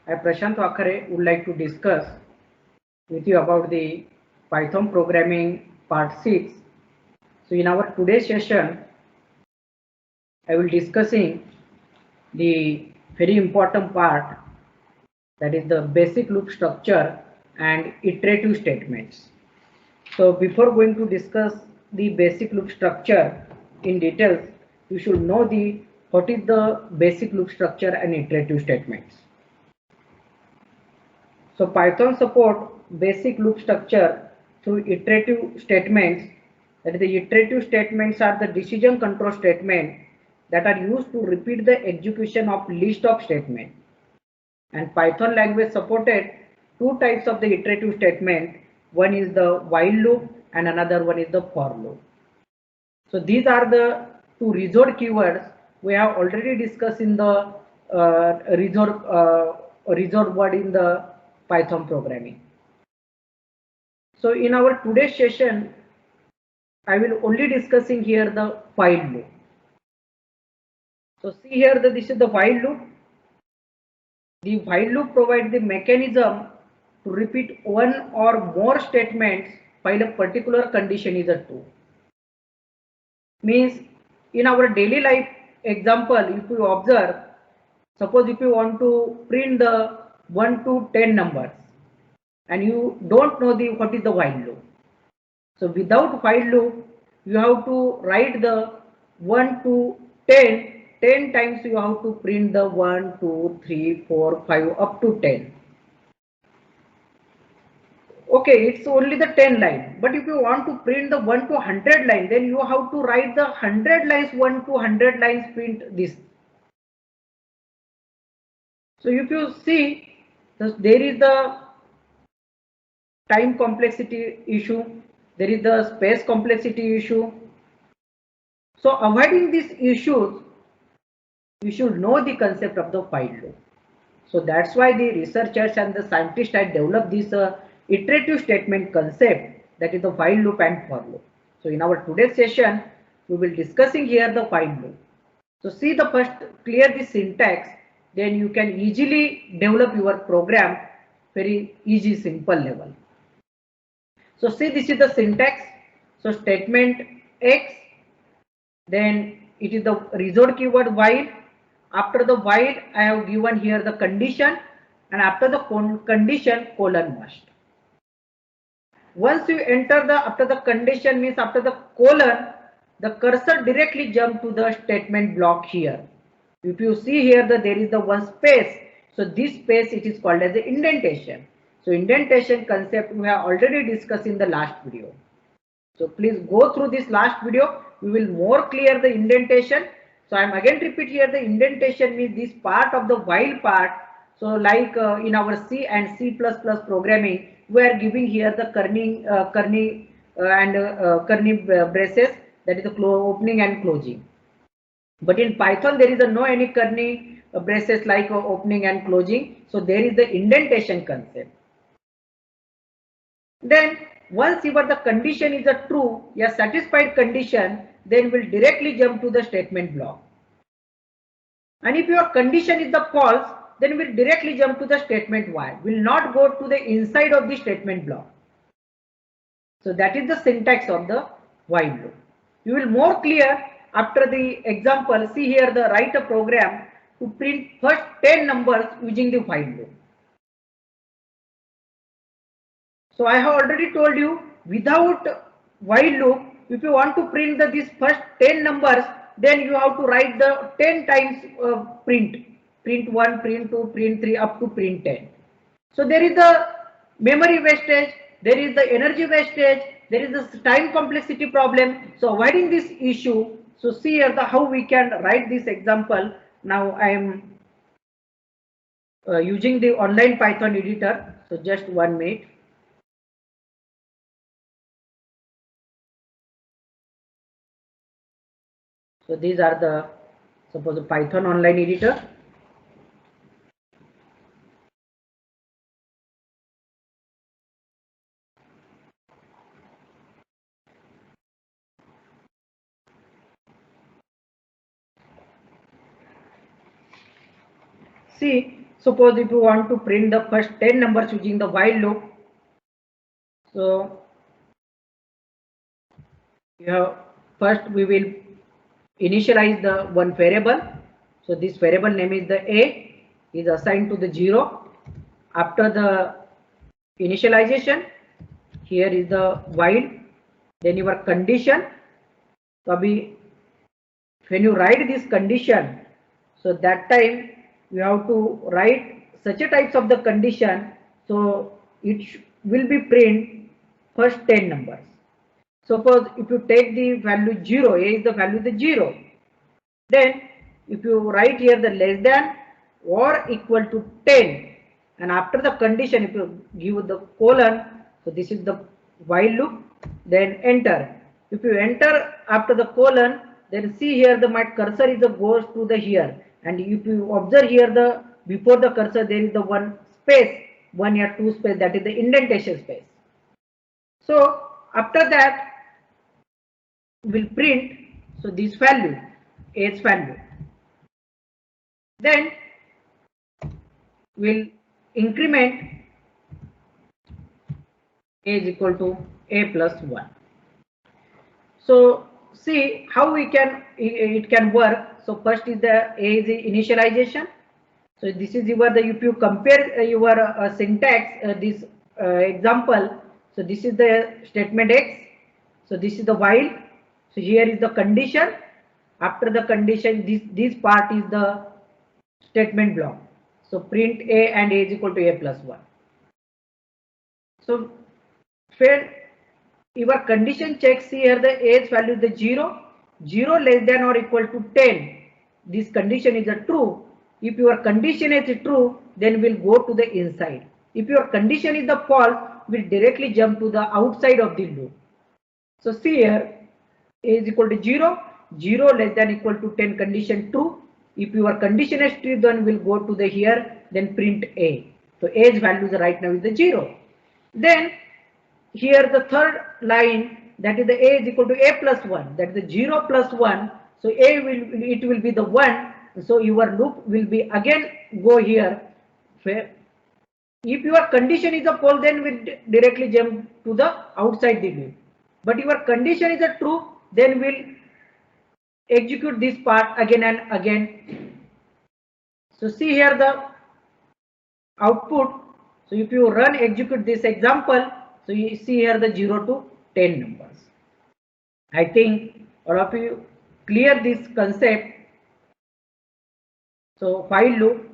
I, Prashant Wakare, would like to discuss with you about the Python programming part 6. So in our today's session, I will discussing the very important part, that is the basic loop structure and iterative statements. So before going to discuss the basic loop structure in details, you should know what is the basic loop structure and iterative statements. So Python support basic loop structure through iterative statements. That is, the iterative statements are the decision control statement that are used to repeat the execution of list of statements. And Python language supported two types of the iterative statement. One is the while loop and another one is the for loop. So these are the two resort keywords we have already discussed in the resort word in the Python programming. So in our today's session, I will only discussing here the while loop. So see here that this is the while loop. The while loop provides the mechanism to repeat one or more statements while a particular condition is true. Means in our daily life example, if you observe, suppose if you want to print the 1 to 10 numbers and you don't know what is the while loop. So without while loop, you have to write the 1 to 10 times. You have to print the 1, 2, 3, 4, 5 up to 10. Okay, it's only the 10 line. But if you want to print the 1 to 100 line, then you have to write the 100 lines, 1 to 100 lines, print this. So if you see, there is the time complexity issue, there is the space complexity issue. So avoiding these issues, you should know the concept of the while loop. So that's why the researchers and the scientists have developed this iterative statement concept, that is the while loop and for loop. So in our today's session, we will discussing here the while loop. So see the first, clear the syntax, then you can easily develop your program very easy, simple level. So see, this is the syntax. So statement X, then it is the resort keyword while. After the while, I have given here the condition, and after the condition, colon must. Once you enter the after the condition, means after the colon, the cursor directly jump to the statement block here. If you see here that there is the one space, so this space it is called as the indentation. So indentation concept we have already discussed in the last video. So please go through this last video. We will more clear the indentation. So I am again repeat here, the indentation means this part of the while part. So like in our C and C++ programming, we are giving here the curly braces, that is the opening and closing. But in Python there is no any curly braces like opening and closing. So there is the indentation concept. Then once the condition is a true, a satisfied condition, then will directly jump to the statement block. And if your condition is the false, then will directly jump to the statement while, will not go to the inside of the statement block. So that is the syntax of the while loop. You will more clear after the example. See here, the write a program to print first 10 numbers using the while loop. So I have already told you, without while loop, if you want to print these first 10 numbers, then you have to write the 10 times print 1, print 2, print 3 up to print 10. So there is the memory wastage, there is the energy wastage, there is the time complexity problem. So avoiding this issue, so see here how we can write this example. Now I am using the online Python editor. So just 1 minute. So these are the, suppose the Python online editor. See, suppose if you want to print the first 10 numbers using the while loop, so first we will initialize the one variable. So this variable name is the a, is assigned to the 0. After the initialization, here is the while, then your condition. So when you write this condition, so that time you have to write such a types of the condition, so it will be print first 10 numbers. Suppose if you take the value 0, a is the value the 0, then if you write here the less than or equal to 10, and after the condition if you give the colon, so this is the while loop, then enter. If you enter after the colon, then see here the my cursor is the goes to the here, and if you observe here the before the cursor there is the one space, one or two space, that is the indentation space. So after that will print, so this value, age value, then will increment age equal to a plus 1. So see how it can work. So first is the age initialization. So this is your if you compare your syntax this example. So this is the statement X. So this is the while. So here is the condition. After the condition, this part is the statement block. So print a and a is equal to a plus 1. So when your condition checks here the age value the 0, 0 less than or equal to 10. This condition is a true. If your condition is true, then we'll go to the inside. If your condition is the false, we'll directly jump to the outside of the loop. So see here, a is equal to 0, 0 less than equal to 10 condition true. If your condition is true, then we'll go to the here, then print a. So age value right now is the 0. Then here the third line, that is the a is equal to a plus 1, that is the 0 plus 1. So it will be the 1. So your loop will be again go here. If your condition is a false, then we'll directly jump to the outside the loop. But your condition is a true, then we'll execute this part again and again. So see here the output. So if you run execute this example, so you see here the 0 to 10 numbers. I think all of you clear this concept. So while loop,